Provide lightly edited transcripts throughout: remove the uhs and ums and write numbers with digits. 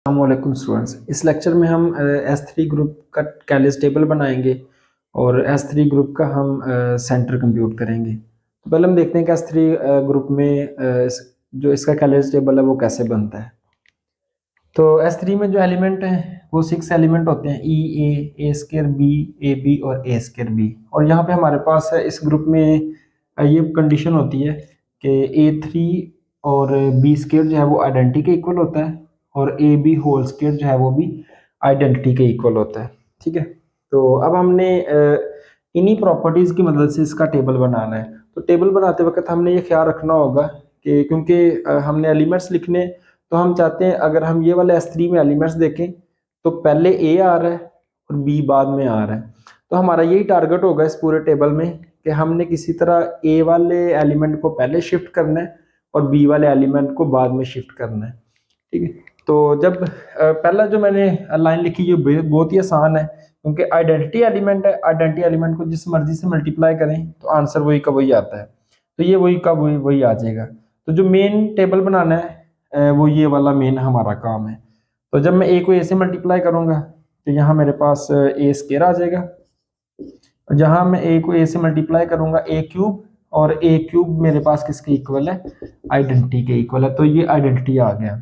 अस्सलामुअलैकुम स्टूडेंट्स। इस लेक्चर में हम S3 ग्रुप का कैलिस टेबल बनाएंगे और S3 ग्रुप का हम सेंटर कंप्यूट करेंगे। तो पहले हम देखते हैं कि S3 ग्रुप में जो इसका कैलिस टेबल है वो कैसे बनता है। तो S3 में जो एलिमेंट हैं वो 6 एलिमेंट होते हैं, ए स्क्वायर बी, ए बी और ए स्क्वायर बी। और यहाँ पे हमारे पास है इस ग्रुप में ये कंडीशन होती है कि A3 और बी स्क्वायर जो है वो आइडेंटिटी के इक्वल होता है और ए बी होल स्क्वायर जो है वो भी आइडेंटिटी के इक्वल होता है। ठीक है, तो अब हमने इन्हीं प्रॉपर्टीज़ की मदद से इसका टेबल बनाना है। तो टेबल बनाते वक्त हमने ये ख्याल रखना होगा कि क्योंकि हमने एलिमेंट्स लिखने, तो हम चाहते हैं अगर हम ये वाले S3 में एलिमेंट्स देखें तो पहले ए आ रहा है और बी बाद में आ रहा है। तो हमारा यही टारगेट होगा इस पूरे टेबल में कि हमने किसी तरह ए वाले एलिमेंट को पहले शिफ्ट करना है और बी वाले एलिमेंट को बाद में शिफ्ट करना है। ठीक है, तो जब पहला जो मैंने लाइन लिखी ये बहुत ही आसान है क्योंकि आइडेंटिटी एलिमेंट है। आइडेंटिटी एलिमेंट को जिस मर्जी से मल्टीप्लाई करें तो आंसर वही का वही आता है, तो ये वही का वही आ जाएगा। तो जो मेन टेबल बनाना है वो ये वाला मेन हमारा काम है। तो जब मैं ए को ए से मल्टीप्लाई करूंगा तो यहाँ मेरे पास ए स्क्वायर आ जाएगा। जहां मैं ए को ए से मल्टीप्लाई करूंगा ए क्यूब, और ए क्यूब मेरे पास किसके इक्वल है, आइडेंटिटी के इक्वल है। तो ये आइडेंटिटी आ गया।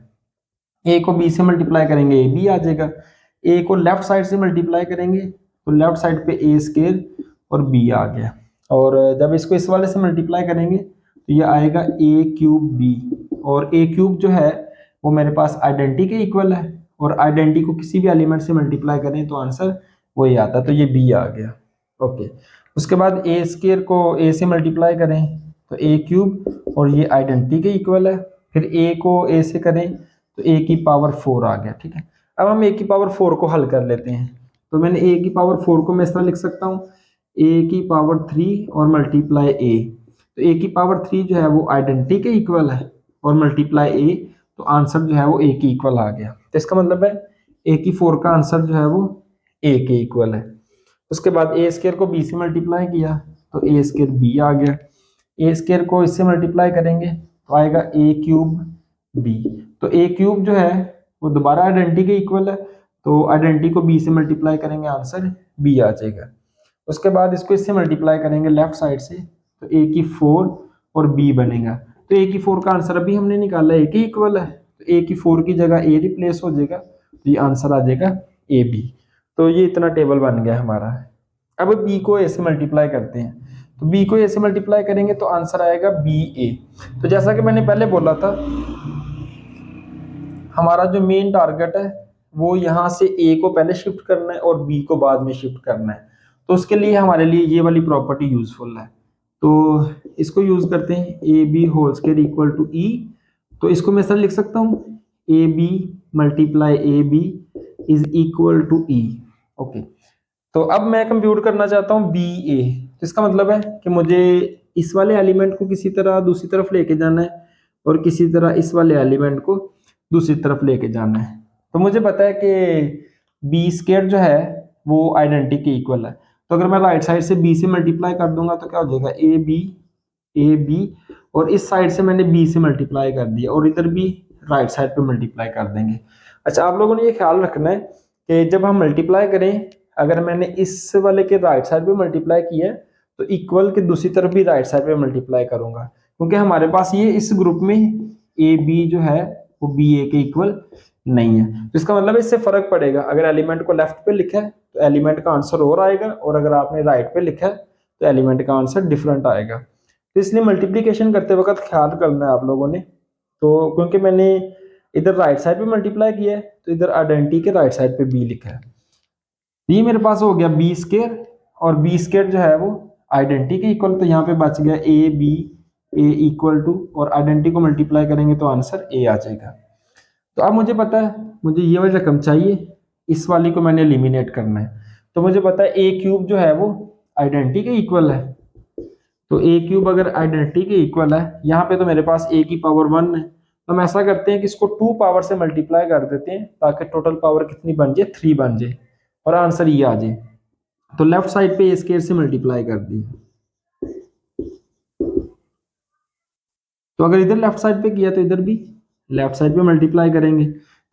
ए को बी से मल्टीप्लाई करेंगे ए बी आ जाएगा। ए को लेफ्ट साइड से मल्टीप्लाई करेंगे तो लेफ्ट साइड पे ए स्क्वायर और बी आ गया। और जब इसको इस वाले से मल्टीप्लाई करेंगे तो ये आएगा ए क्यूब बी, और ए क्यूब जो है वो मेरे पास आइडेंटिटी के इक्वल है और आइडेंटिटी को किसी भी एलिमेंट से मल्टीप्लाई करें तो आंसर वही आता है, तो ये बी आ गया। ओके, उसके बाद ए स्क्वायर को ए से मल्टीप्लाई करें तो ए क्यूब और ये आइडेंटिटी के इक्वल है। फिर ए को ए से करें तो ए की पावर 4 आ गया। ठीक है, अब हम ए की पावर 4 को हल कर लेते हैं। तो मैंने ए की पावर 4 को मैं इस तरह लिख सकता हूँ, ए की पावर 3 और मल्टीप्लाई ए। तो ए की पावर 3 जो है वो आइडेंटिटी के इक्वल है और मल्टीप्लाई ए, तो आंसर जो है वो ए के इक्वल आ गया। तो इसका मतलब है ए की 4 का आंसर जो है वो ए के इक्वल है। उसके बाद ए स्क्वायर को बी से मल्टीप्लाई किया तो ए स्क्वायर बी आ गया। ए स्क्वायर को इससे मल्टीप्लाई करेंगे तो आएगा ए क्यूब बी। तो ए क्यूब जो है वो दोबारा आइडेंटिटी के इक्वल है, तो आइडेंटिटी को बी से मल्टीप्लाई करेंगे आंसर बी आ जाएगा। उसके बाद इसको इससे मल्टीप्लाई करेंगे लेफ्ट साइड से तो ए की 4 और बी बनेगा। तो ए की 4 का आंसर अभी हमने निकाला ए के इक्वल है, तो ए की 4 की जगह ए रिप्लेस हो जाएगा, तो ये आंसर आ जाएगा ए बी। तो ये इतना टेबल बन गया हमारा। अब बी को ए से मल्टीप्लाई करते हैं, तो बी को ए से मल्टीप्लाई करेंगे तो आंसर आएगा बी ए। तो जैसा कि मैंने पहले बोला था, हमारा जो मेन टारगेट है वो यहाँ से ए को पहले शिफ्ट करना है और बी को बाद में शिफ्ट करना है। तो उसके लिए हमारे लिए ये वाली प्रॉपर्टी यूजफुल है, तो इसको यूज करते हैं। A B whole square equal to E, तो इसको मैं सर लिख सकता हूँ A B multiply A B is equal to E. Okay, तो अब मैं कंप्यूट करना चाहता हूँ बी ए। तो इसका मतलब है कि मुझे इस वाले एलिमेंट को किसी तरह दूसरी तरफ लेके जाना है और किसी तरह इस वाले एलिमेंट को दूसरी तरफ लेके जाना है। तो मुझे पता है कि बी स्क्वायर जो है वो आइडेंटिटी के इक्वल है। तो अगर मैं राइट साइड से बी से मल्टीप्लाई कर दूंगा तो क्या हो जाएगा ए बी, और इस साइड से मैंने बी से मल्टीप्लाई कर दिया और इधर भी राइट साइड पे मल्टीप्लाई कर देंगे। अच्छा, आप लोगों ने ये ख्याल रखना है कि जब हम मल्टीप्लाई करें, अगर मैंने इस वाले के राइट साइड पे मल्टीप्लाई किया है तो इक्वल के दूसरी तरफ भी राइट साइड पे मल्टीप्लाई करूंगा, क्योंकि हमारे पास ये इस ग्रुप में ए बी जो है वो बी ए के इक्वल नहीं है। तो इसका मतलब इससे फर्क पड़ेगा। अगर एलिमेंट को लेफ्ट पे लिखा है तो एलिमेंट का आंसर और आएगा, और अगर आपने राइट पे लिखा है तो एलिमेंट का आंसर डिफरेंट आएगा। तो इसलिए मल्टीप्लीकेशन करते वक्त ख्याल करना है आप लोगों ने। तो क्योंकि मैंने इधर राइट साइड पे मल्टीप्लाई किया है तो इधर आइडेंटिटी के राइट साइड पे बी लिखा है। ये मेरे पास हो गया बी स्क्वायर, और बी स्क्वायर जो है वो आइडेंटिटी के इक्वल, तो यहाँ पे बच गया A B A equal to, और आइडेंटिटी को मल्टीप्लाई करेंगे तो आंसर ए आ जाएगा। तो अब मुझे पता है मुझे ये वाली रकम चाहिए, इस वाली को मैंने एलिमिनेट करना है। तो मुझे पता है ए क्यूब जो है वो आइडेंटिटी के इक्वल है। तो ए क्यूब अगर आइडेंटिटी के इक्वल है, यहाँ पे तो मेरे पास ए की पावर 1 है, तो हम ऐसा करते हैं कि इसको 2 पावर से मल्टीप्लाई कर देते हैं ताकि टोटल पावर कितनी बन जाए, 3 बन जाए और आंसर ये आ जाए। तो लेफ्ट साइड पे ए स्क्वायर से मल्टीप्लाई कर दी। तो अगर इधर लेफ्ट साइड पे किया तो इधर भी लेफ्ट साइड पे मल्टीप्लाई करेंगे।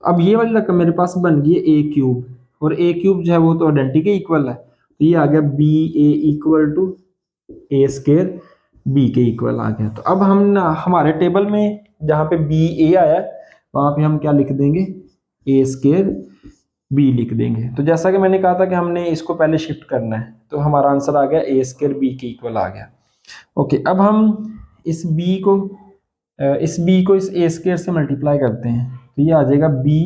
अब ये वाली रकम मेरे पास बन गई है ए क्यूब, और ए क्यूब जो है वो तो आइडेंटिटी के इक्वल है, तो ये आ गया B A equal to A square B के इक्वल आ गया। तो अब हम ना हमारे टेबल में जहाँ पे बी ए आया वहाँ पे हम क्या लिख देंगे, ए स्केयर बी लिख देंगे। तो जैसा कि मैंने कहा था कि हमने इसको पहले शिफ्ट करना है, तो हमारा आंसर आ गया ए स्केयर बी के इक्वल आ गया। ओके, अब हम इस b को इस ए स्केयर से मल्टीप्लाई करते हैं, तो ये आ जाएगा बी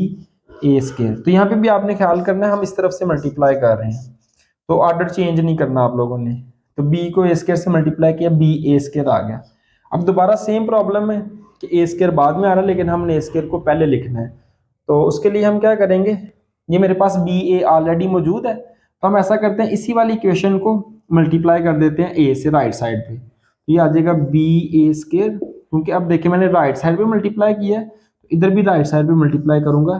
ए स्केयर। तो यहाँ पे भी आपने ख्याल करना है हम इस तरफ से मल्टीप्लाई कर रहे हैं, तो ऑर्डर चेंज नहीं करना आप लोगों ने। तो b को ए स्केयर से मल्टीप्लाई किया, बी ए स्केयर आ गया। अब दोबारा सेम प्रॉब्लम है कि ए स्केयर बाद में आ रहा है, लेकिन हमने ए स्केयर को पहले लिखना है। तो उसके लिए हम क्या करेंगे, ये मेरे पास बी ए ऑलरेडी मौजूद है, तो हम ऐसा करते हैं इसी वाली इक्वेशन को मल्टीप्लाई कर देते हैं ए से राइट साइड पे। ये आ जाएगा बी ए स्केयर, क्योंकि अब देखिए मैंने राइट साइड पे मल्टीप्लाई किया है, तो इधर भी राइट साइड पे मल्टीप्लाई करूंगा,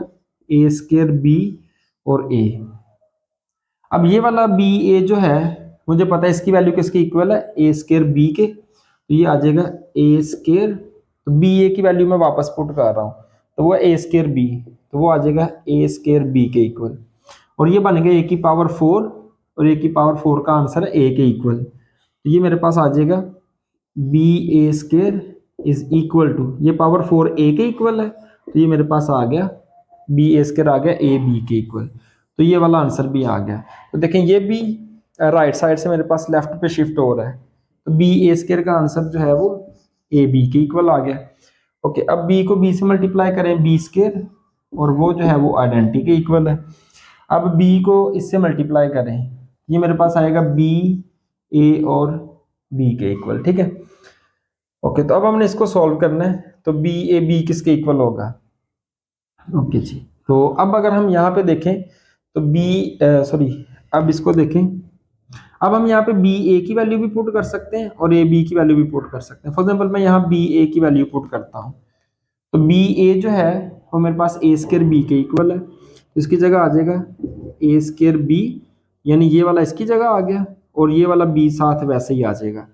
ए स्केयर बी और ए। अब ये वाला बी ए जो है मुझे पता है इसकी वैल्यू किसके इक्वल है, ए स्केयर बी के, तो ये आ जाएगा ए स्केयर, तो बी ए की वैल्यू मैं वापस पुट कर रहा हूँ, तो वो ए स्केयर बी, तो वो आ जाएगा ए स्केयर बी के इक्वल। और ये बन गया ए की पावर 4, और ए की पावर 4 का आंसर है ए के इक्वल। तो ये मेरे पास आ जाएगा B A square is equal to, ये पावर 4 ए के इक्वल है, तो ये मेरे पास आ गया बी ए स्केयर आ गया ए बी के इक्वल। तो ये वाला आंसर भी आ गया। तो देखें ये भी राइट साइड से मेरे पास लेफ्ट पे शिफ्ट हो रहा है, तो बी ए स्केयर का आंसर जो है वो ए बी के इक्वल आ गया। ओके, अब बी को बी से मल्टीप्लाई करें बी स्केयर, और वो जो है वो आइडेंटिटी के इक्वल है। अब बी को इससे मल्टीप्लाई करें, ये मेरे पास आएगा बी ए और बी के इक्वल, ठीक है। ओके, तो अब हमने इसको सॉल्व करना है, तो बी ए बी किसके इक्वल होगा। ओके जी, तो अब अगर हम यहाँ पे देखें तो अब इसको देखें, अब हम यहाँ पे बी ए की वैल्यू भी पुट कर सकते हैं और ए बी की वैल्यू भी पुट कर सकते हैं। फॉर एग्जाम्पल मैं यहाँ बी ए की वैल्यू पुट करता हूँ, तो बी ए जो है वो मेरे पास ए स्केयर बी के इक्वल है, तो इसकी जगह आ जाएगा ए स्केयर बी, यानी ये वाला इसकी जगह आ गया, और ये वाला बी साथ वैसे ही आ जाएगा।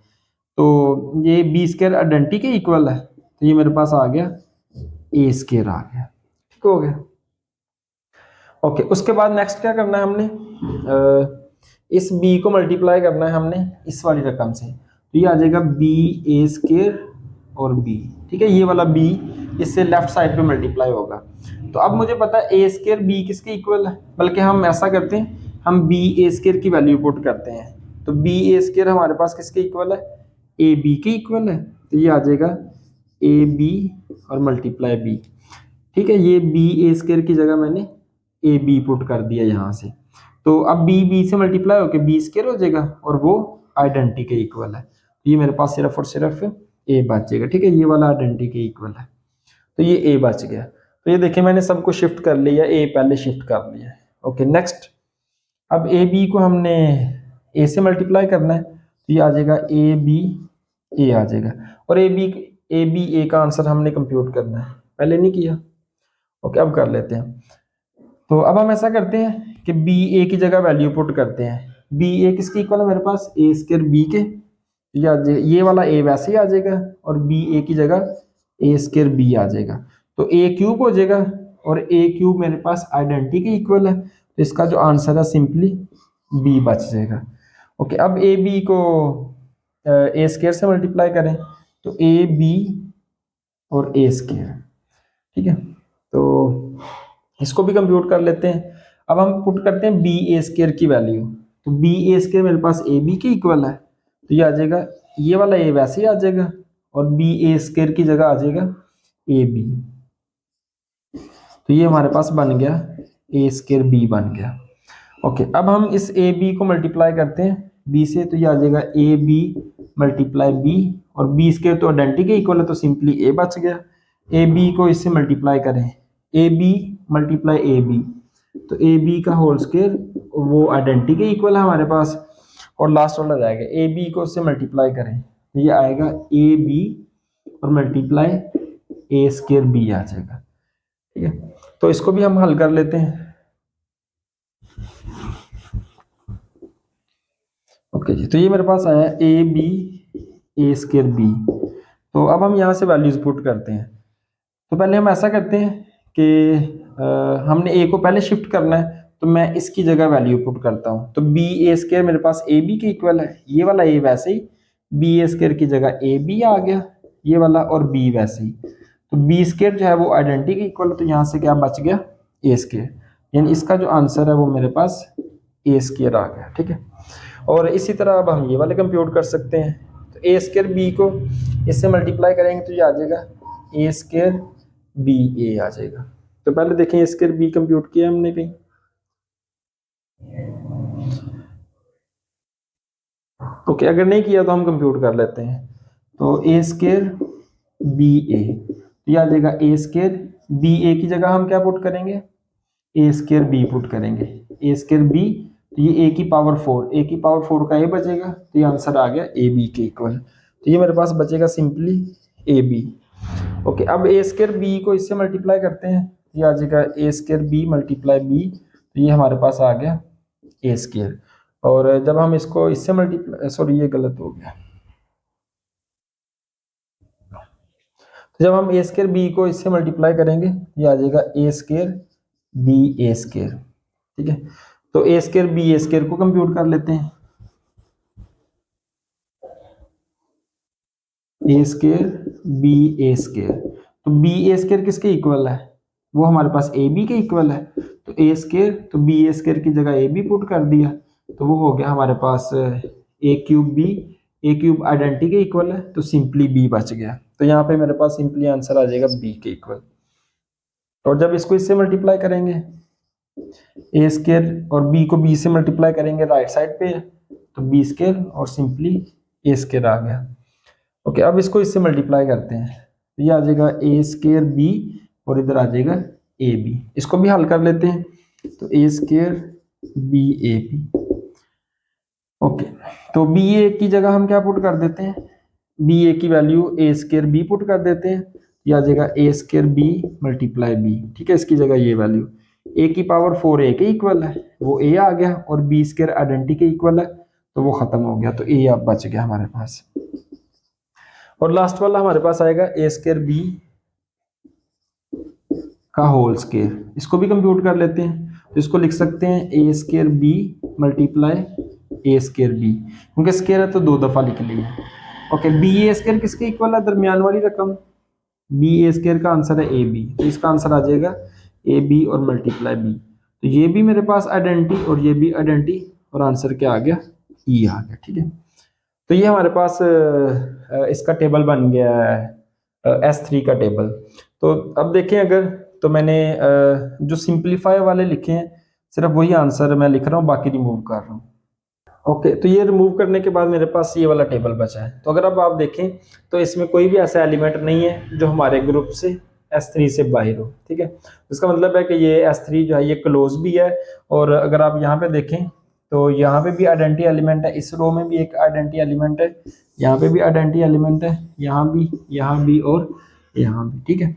तो ये बी स्केयर आइडेंटिटी के इक्वल है, तो ये मेरे पास आ गया ए स्केयर आ गया, ठीक हो गया। ओके, उसके बाद नेक्स्ट क्या करना है हमने, इस b को मल्टीप्लाई करना है हमने इस वाली रकम से, तो ये आ जाएगा बी ए स्केयर और b, ठीक है। ये वाला b इससे लेफ्ट साइड पे मल्टीप्लाई होगा। तो अब मुझे पता है ए स्केयर बी किसके इक्वल है, बल्कि हम ऐसा करते हैं हम बी ए स्केयर की वैल्यू पुट करते हैं, तो बी ए स्केयर हमारे पास किसके इक्वल है, ए बी के इक्वल है, तो ये आ जाएगा ए बी और मल्टीप्लाई बी, ठीक है। ये बी ए स्केयर की जगह मैंने ए बी पुट कर दिया यहाँ से, तो अब बी बी से मल्टीप्लाई होकर बी स्केयर हो जाएगा, और वो आइडेंटिटी के इक्वल है, तो ये मेरे पास सिर्फ और सिर्फ ए बचेगा, ठीक है। ये वाला आइडेंटिटी के इक्वल है, तो ये ए बच गया। तो ये देखिए मैंने सबको शिफ्ट कर लिया, ए पहले शिफ्ट कर लिया। ओके, नेक्स्ट, अब ए बी को हमने ए से मल्टीप्लाई करना है, तो ये आ जाएगा ए बी ए आ जाएगा, और ए बी ए का आंसर हमने कंप्यूट करना है, पहले नहीं किया। ओके, अब कर लेते हैं। तो अब हम ऐसा करते हैं कि बी ए की जगह वैल्यू पुट करते हैं। बी ए किसके इक्वल है मेरे पास, ए स्केयर बी के, ये वाला ए वैसे ही आ जाएगा, और बी ए की जगह ए स्केयर बी आ जाएगा, तो ए क्यूब हो जाएगा, और ए क्यूब मेरे पास आइडेंटिटी के इक्वल है, तो इसका जो आंसर है सिंपली बी बच जाएगा। ओके, अब ए बी को ए स्केयर से मल्टीप्लाई करें, तो ए बी और ए स्केयर, ठीक है। तो इसको भी कंप्यूट कर लेते हैं। अब हम पुट करते हैं बी ए स्केयर की वैल्यू, तो बी ए स्केयर मेरे पास ए बी के इक्वल है, तो ये आ जाएगा, ये वाला ए वैसे ही आ जाएगा, और बी ए स्केयर की जगह आ जाएगा ए बी, तो ये हमारे पास बन गया ए स्केयर बी बन गया। ओके, अब हम इस ए बी को मल्टीप्लाई करते हैं बी से, तो ये आ जाएगा ए बी मल्टीप्लाई बी, और बी स्केयर तो आइडेंटिटी के इक्वल है, तो सिंपली ए बच गया। ए बी को इससे मल्टीप्लाई करें, A B multiply A B, तो ए बी का होल स्केयर वो आइडेंटिटी के इक्वल है हमारे पास, और लास्ट वाला जाएगा ए बी को उससे मल्टीप्लाई करें, तो ये आएगा ए बी और मल्टीप्लाई ए स्केयर बी आ जाएगा, ठीक है। तो इसको भी हम हल कर लेते हैं। ओके जी, तो ये मेरे पास आया A B A square B. तो अब हम यहाँ से वैल्यूज पुट करते हैं। तो पहले हम ऐसा करते हैं कि हमने ए को पहले शिफ्ट करना है, तो मैं इसकी जगह वैल्यू पुट करता हूँ। तो बी ए स्क्वायर मेरे पास ए बी के इक्वल है, ये वाला ए वैसे ही बी ए स्क्वायर की जगह ए बी आ गया ये वाला, और बी वैसे ही। तो बी स्क्वायर जो है वो आइडेंटिटी के इक्वल है, तो यहाँ से क्या बच गया ए स्क्वायर, यानी इसका जो आंसर है वो मेरे पास ए स्क्वायर आ गया। ठीक है, और इसी तरह अब हम ये वाले कंप्यूट कर सकते हैं। तो ए स्क्वायर बी को इससे मल्टीप्लाई करेंगे तो ये आ जाएगा ए स्क्वायर बी ए आ जाएगा। तो पहले देखें ए स्क्वायर बी कंप्यूट किया हमने कहीं, ओके अगर नहीं किया तो हम कंप्यूट कर लेते हैं। तो ए स्क्वायर बी ए, ये आ जाएगा ए स्क्वायर बी ए की जगह हम क्या पुट करेंगे, ए स्क्वायर बी पुट करेंगे, ए स्क्वायर बी, तो ये ए की पावर 4, ए की पावर 4 का ए बचेगा, तो ये आंसर आ गया ए बी के इक्वल। तो ये मेरे पास बचेगा सिंपली ए बी। ओके, अब ए स्क्वायर बी को इससे मल्टीप्लाई करते हैं, ये आ जाएगा ए स्क्वायर बी मल्टीप्लाई बी, तो ये हमारे पास आ गया ए स्क्वायर। और जब हम इसको इससे मल्टीप्लाई, सॉरी ये गलत हो गया, तो जब हम ए स्क्वायर बी को इससे मल्टीप्लाई करेंगे ये आ जाएगा ए स्क्वायर बी ए स्क्वायर। ठीक है, तो A square B A square को कंप्यूट कर लेते हैं। ए स्क्वायर बी ए स्क्वायर, तो बी ए स्क्वायर किसके इक्वल है, वो हमारे पास ए बी के इक्वल है। तो ए स्क्वायर, तो बी ए स्क्वायर की जगह ए बी पुट कर दिया, तो वो हो गया हमारे पास ए क्यूब बी, ए क्यूब आइडेंटिटी के इक्वल है, तो सिंपली बी बच गया। तो यहाँ पे मेरे पास सिंपली आंसर आ जाएगा बी के इक्वल। और जब इसको इससे मल्टीप्लाई करेंगे, ए स्क्वायर और बी को बी से मल्टीप्लाई करेंगे राइट साइड पे, तो बी स्क्वायर और सिंपली ए स्क्वायर आ गया। ओके, अब इसको इससे मल्टीप्लाई करते हैं, तो ये आ जाएगा ए स्क्वायर बी और इधर आ जाएगा ए बी। इसको भी हल कर लेते हैं, तो A square B A B. Okay, तो बी ए की जगह हम क्या पुट कर देते हैं, बी ए की वैल्यू ए स्क्वायर बी पुट कर देते हैं, ये आ जाएगा ए स्क्वायर बी मल्टीप्लाई बी। ठीक है, इसकी जगह ये वैल्यू ए की पावर 4 ए के इक्वल है, वो ए आ गया, और बी स्क्वायर आइडेंटिटी के इक्वल है, तो वो खत्म हो गया, तो ए अब बच गया हमारे पास। और लास्ट वाला हमारे पास आएगा ए स्क्वायर बी का होल स्क्वायर, इसको भी कंप्यूट कर लेते हैं। तो इसको लिख सकते हैं ए स्क्वायर बी मल्टीप्लाई ए स्क्वायर बी, क्योंकि स्क्वायर है तो 2 दफा लिख लिया। ओके, बी ए स्क्वायर किसके इक्वल है, दरमियान वाली रकम, बी ए स्क्वायर का आंसर है ए बी, तो इसका आंसर आ जाएगा ए बी और मल्टीप्लाई बी। तो ये भी मेरे पास आइडेंटिटी और ये भी आइडेंटिटी, और आंसर क्या आ गया, ई आ गया। ठीक है, तो ये हमारे पास इसका टेबल बन गया है S3 का टेबल। तो अब देखें अगर, तो मैंने जो सिंप्लीफाई वाले लिखे हैं सिर्फ वही आंसर मैं लिख रहा हूँ, बाकी रिमूव कर रहा हूँ। ओके, तो ये रिमूव करने के बाद मेरे पास ये वाला टेबल बचा है। तो अगर अब आप देखें तो इसमें कोई भी ऐसा एलिमेंट नहीं है जो हमारे ग्रुप से S3 से बाहर हो। ठीक है, इसका मतलब है कि ये S3 जो है ये क्लोज भी है। और अगर आप यहाँ पे देखें तो यहाँ पे भी आइडेंटिटी एलिमेंट है, इस रो में भी एक आइडेंटिटी एलिमेंट है, यहाँ पे भी आइडेंटिटी एलिमेंट है, यहाँ भी और यहाँ भी। ठीक है,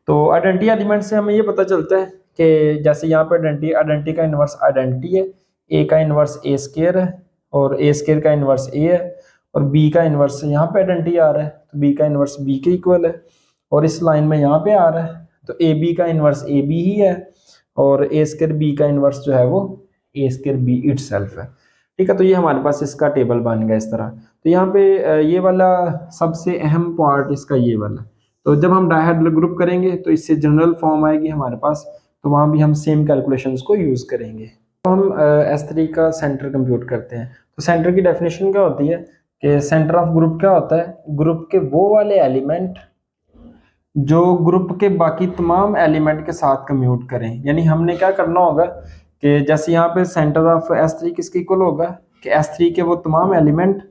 तो आइडेंटिटी एलिमेंट से हमें ये पता चलता है कि जैसे यहाँ पे आइडेंटिटी का इन्वर्स आइडेंटिटी है, ए का इन्वर्स ए स्क्वायर है, और ए स्क्वायर का इन्वर्स ए है, और बी का इन्वर्स यहाँ पे आइडेंटिटी आ रहा है, तो बी का इन्वर्स बी के इक्वल है, और इस लाइन में यहाँ पे आ रहा है, तो ए बी का इन्वर्स ए बी ही है, और ए स्क्वायर बी का इन्वर्स जो है वो ए स्क्वायर बी इटसेल्फ है। ठीक है, तो ये हमारे पास इसका टेबल बन गया इस तरह। तो यहाँ पे ये वाला सबसे अहम पार्ट इसका ये वाला, तो जब हम डायहेड्रल ग्रुप करेंगे तो इससे जनरल फॉर्म आएगी हमारे पास, तो वहाँ भी हम सेम कैलकुलेशंस को यूज़ करेंगे। तो हम S3 का सेंटर कंप्यूट करते हैं। तो सेंटर की डेफिनेशन क्या होती है कि सेंटर ऑफ ग्रुप क्या होता है, ग्रुप के वो वाले एलिमेंट जो ग्रुप के बाकी तमाम एलिमेंट के साथ कम्यूट करें। यानी हमने क्या करना होगा कि जैसे यहाँ पे सेंटर ऑफ S3 किसके इक्वल होगा कि S3 के वो तमाम एलिमेंट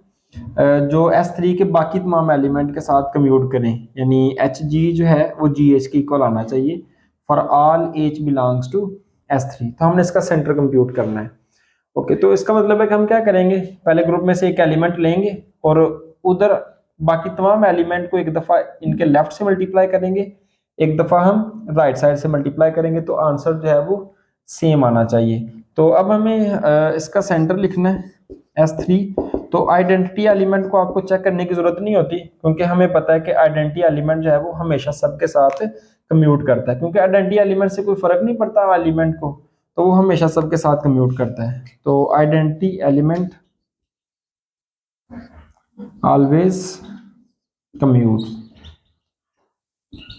जो S3 के बाकी तमाम एलिमेंट के साथ कम्यूट करें, यानी HG जो है वो GH के इक्वल आना चाहिए for all H belongs to S3। तो हमने इसका सेंटर कंप्यूट करना है। ओके, तो इसका मतलब है कि हम क्या करेंगे, पहले ग्रुप में से एक एलिमेंट लेंगे और उधर बाकी तमाम एलिमेंट को एक दफ़ा इनके लेफ्ट से मल्टीप्लाई करेंगे, एक दफ़ा हम राइट साइड से मल्टीप्लाई करेंगे, तो आंसर जो है वो सेम आना चाहिए। तो अब हमें इसका सेंटर लिखना है S3। तो आइडेंटिटी एलिमेंट को आपको चेक करने की ज़रूरत नहीं होती, क्योंकि हमें पता है कि आइडेंटिटी एलिमेंट जो है वो हमेशा सबके साथ कम्यूट करता है, क्योंकि आइडेंटिटी एलिमेंट से कोई फर्क नहीं पड़ता एलिमेंट को, तो वो हमेशा सबके साथ कम्यूट करता है। तो आइडेंटिटी एलिमेंट ऑलवेज कम्यूट,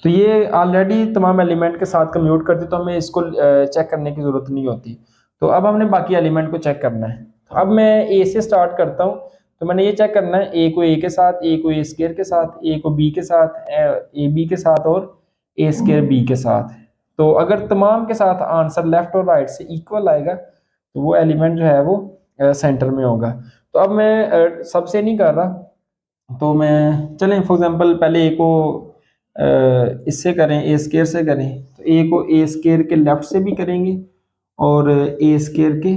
तो ये ऑलरेडी तमाम एलिमेंट के साथ कम्यूट करती, तो हमें इसको चेक करने की ज़रूरत नहीं होती। तो अब हमने बाकी एलिमेंट को चेक करना है। तो अब मैं ए से स्टार्ट करता हूँ। तो मैंने ये चेक करना है, ए को ए के साथ, ए को ए स्केयर के साथ, ए को बी के साथ, ए बी के साथ और ए स्केयर बी के साथ। तो अगर तमाम के साथ आंसर लेफ्ट और राइट से इक्वल आएगा तो वो एलिमेंट जो है वो सेंटर में होगा। तो अब मैं सबसे नहीं कर रहा, तो मैं चलें फॉर एग्जांपल पहले ए को इससे करें, ए स्केयर से करें। तो ए को ए स्केयर के लेफ्ट से भी करेंगे और ए स्केयर के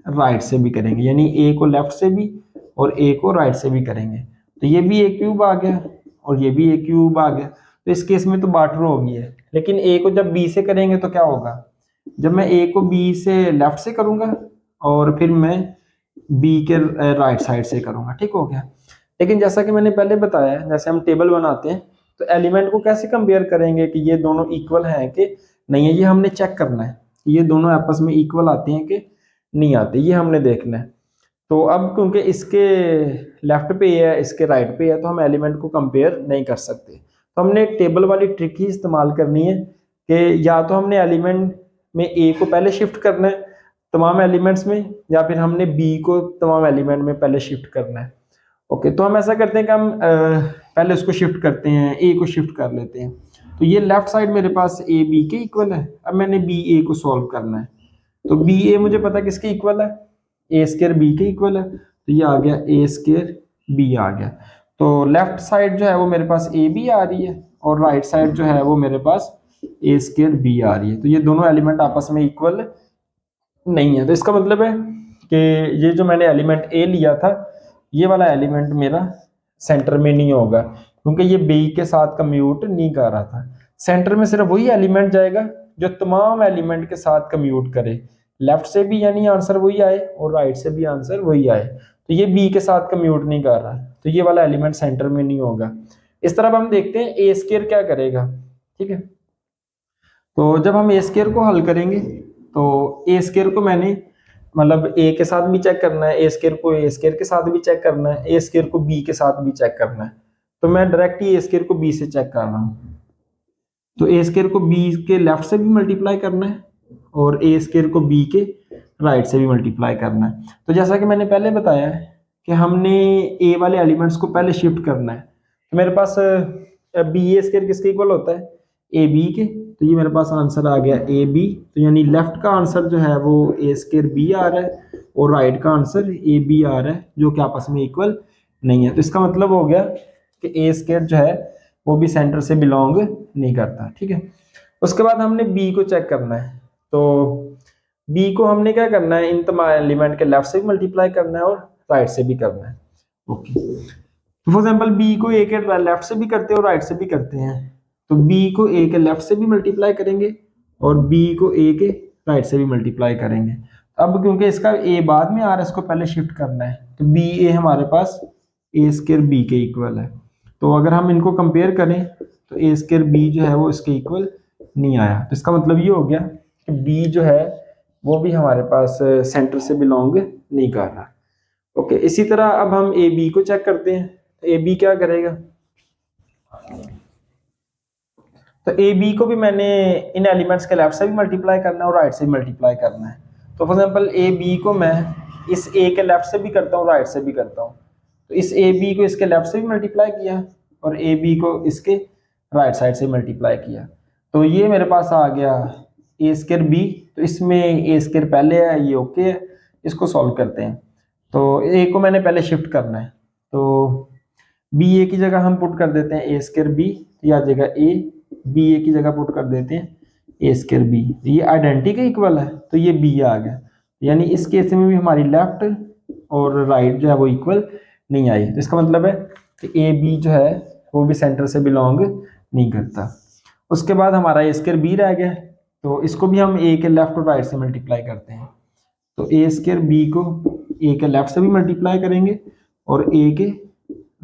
राइट से भी करेंगे, यानी ए को लेफ्ट से भी और ए को राइट से भी करेंगे। तो ये भी ए क्यूब आ गया और ये भी ए क्यूब आ गया। तो इस केस में तो बार्टर हो गई है, लेकिन ए को जब बी से करेंगे तो क्या होगा, जब मैं ए को बी से लेफ्ट से करूंगा और फिर मैं बी के राइट साइड से करूंगा, ठीक हो गया। लेकिन जैसा कि मैंने पहले बताया, जैसे हम टेबल बनाते हैं तो एलिमेंट को कैसे कंपेयर करेंगे कि ये दोनों इक्वल हैं कि नहीं है, ये हमने चेक करना है कि ये दोनों आपस में इक्वल आते हैं कि नहीं आते, ये हमने देखना है। तो अब क्योंकि इसके लेफ्ट पे है, इसके राइट पे है, तो हम एलिमेंट को कंपेयर नहीं कर सकते। तो हमने टेबल वाली ट्रिक ही इस्तेमाल करनी है कि या तो हमने एलिमेंट में ए को पहले शिफ्ट करना है तमाम एलिमेंट्स में, या फिर हमने बी को तमाम एलिमेंट में पहले शिफ्ट करना है। ओके, तो हम ऐसा करते हैं कि हम पहले उसको शिफ्ट करते हैं, ए को शिफ्ट कर लेते हैं। तो ये लेफ्ट साइड मेरे पास ए बी के इक्वल है। अब मैंने बी ए को सॉल्व करना है। तो बी ए मुझे पता किसके इक्वल है, ए स्केयर बी के इक्वल है। तो ये आ गया ए स्केयर बी आ गया। तो लेफ्ट साइड जो है वो मेरे पास ए बी आ रही है और राइट साइड जो है वो मेरे पास ए स्केयर बी आ रही है। तो ये दोनों एलिमेंट आपस में इक्वल नहीं है। तो इसका मतलब है कि ये जो मैंने एलिमेंट ए लिया था, ये वाला एलिमेंट मेरा सेंटर में नहीं होगा, क्योंकि ये बी के साथ कम्यूट नहीं कर रहा था। सेंटर में सिर्फ वही एलिमेंट जाएगा जो तमाम एलिमेंट के साथ कम्यूट करे, लेफ्ट से भी यानी आंसर वही आए और राइट से भी आंसर वही आए। तो ये बी के साथ कम्यूट नहीं कर रहा, तो ये वाला एलिमेंट सेंटर में नहीं होगा। इस तरह हम देखते हैं ए स्केयर क्या करेगा, ठीक है। तो जब हम ए स्केयर को हल करेंगे तो ए स्केयर को मैंने मतलब ए के साथ भी चेक करना है, ए स्केयर को ए स्केयर के साथ भी चेक करना है, ए स्केयर को बी के साथ भी चेक करना है। तो मैं डायरेक्ट ही ए स्केयर को बी से चेक कर रहा हूँ। तो ए स्केयर को बी के लेफ्ट से भी मल्टीप्लाई करना है और ए स्केयर को बी के राइट से भी मल्टीप्लाई करना है। तो जैसा कि मैंने पहले बताया है कि हमने ए वाले एलिमेंट्स को पहले शिफ्ट करना है। तो मेरे पास बी ए स्केयर किसके इक्वल होता है, ए बी के। तो ये मेरे पास आंसर आ गया ए बी। तो यानी लेफ्ट का आंसर जो है वो ए स्केयर बी आ रहा है और राइट का आंसर ए बी आ रहा है, जो कि आपस में इक्वल नहीं है। तो इसका मतलब हो गया कि ए स्केयर जो है वो भी सेंटर से बिलोंग नहीं करता, ठीक है। उसके बाद हमने बी को चेक करना है। तो बी को हमने क्या करना है, इन तमाम एलिमेंट के लेफ्ट से भी मल्टीप्लाई करना है और राइट से भी करना है। ओके, तो फॉर एग्जांपल बी को ए के लेफ्ट से भी करते हैं और राइट से भी करते हैं। तो बी को ए के लेफ्ट से भी मल्टीप्लाई करेंगे और बी को ए के राइट से भी मल्टीप्लाई करेंगे। अब क्योंकि इसका ए बाद में आ रहा है, इसको पहले शिफ्ट करना है। तो बी ए हमारे पास ए स्केयर बी के इक्वल है। तो अगर हम इनको कंपेयर करें तो ए स्केयर बी जो है वो इसके इक्वल नहीं आया। तो इसका मतलब ये हो गया कि बी जो है वो भी हमारे पास सेंटर से बिलोंग नहीं कर रहा। ओके, इसी तरह अब हम ए बी को चेक करते हैं। तो ए बी क्या करेगा, तो ए बी को भी मैंने इन एलिमेंट्स के लेफ्ट से भी मल्टीप्लाई करना है और राइट से भी मल्टीप्लाई करना है। तो फॉर एग्जांपल ए बी को मैं इस ए के लेफ्ट से भी करता हूँ, राइट से भी करता हूँ। तो इस ए बी को इसके लेफ्ट से भी मल्टीप्लाई किया और ए बी को इसके राइट साइड से मल्टीप्लाई किया। तो ये मेरे पास आ गया ए स्केयर बी। तो इसमें ए स्केयर पहले है, ये ओके है, इसको सॉल्व करते हैं। तो ए को मैंने पहले शिफ्ट करना है। तो बी ए की जगह हम पुट कर देते हैं ए स्केयर बी, ये आ जाएगा ए बी ए की जगह पुट कर देते हैं ए स्केयर बी। ये आइडेंटिटी के इक्वल है, तो ये बी आ गया। यानी इस केस में भी हमारी लेफ्ट और राइट जो है वो इक्वल नहीं आई। तो इसका मतलब है कि ए बी जो है वो भी सेंटर से बिलोंग नहीं करता। उसके बाद हमारा ए स्केयर बी रह गया। तो इसको भी हम ए के लेफ्ट और राइट से मल्टीप्लाई करते हैं। तो ए स्केयर बी को ए के लेफ्ट से भी मल्टीप्लाई करेंगे और ए के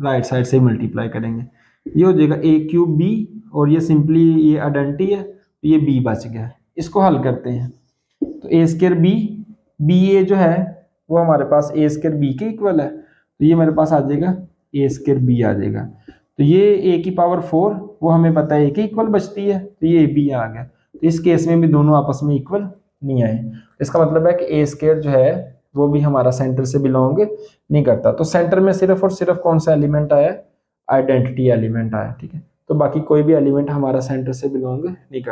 राइट साइड से मल्टीप्लाई करेंगे। ये हो जाएगा ए क्यूब बी और ये सिंपली ये आइडेंटिटी है, तो ये बी बच गया। इसको हल करते हैं, तो ए स्क्र बी, बी ए जो है वो हमारे पास ए स्क्र बी के इक्वल है, तो ये मेरे पास आ जाएगा ए स्क्र बी आ जाएगा। तो ये ए की पावर 4 वो हमें पता है ए के इक्वल बचती है, तो ये बी आ गया। तो इस केस में भी दोनों आपस में इक्वल नहीं आए, इसका मतलब है कि ए स्क्र जो है वो भी हमारा सेंटर से बिलोंग नहीं करता। तो सेंटर में सिर्फ और सिर्फ कौन सा एलिमेंट आया, आइडेंटिटी एलिमेंट आया, ठीक है। तो बाकी कोई भी एलिमेंट हमारा सेंटर से बिलोंग नहीं करता।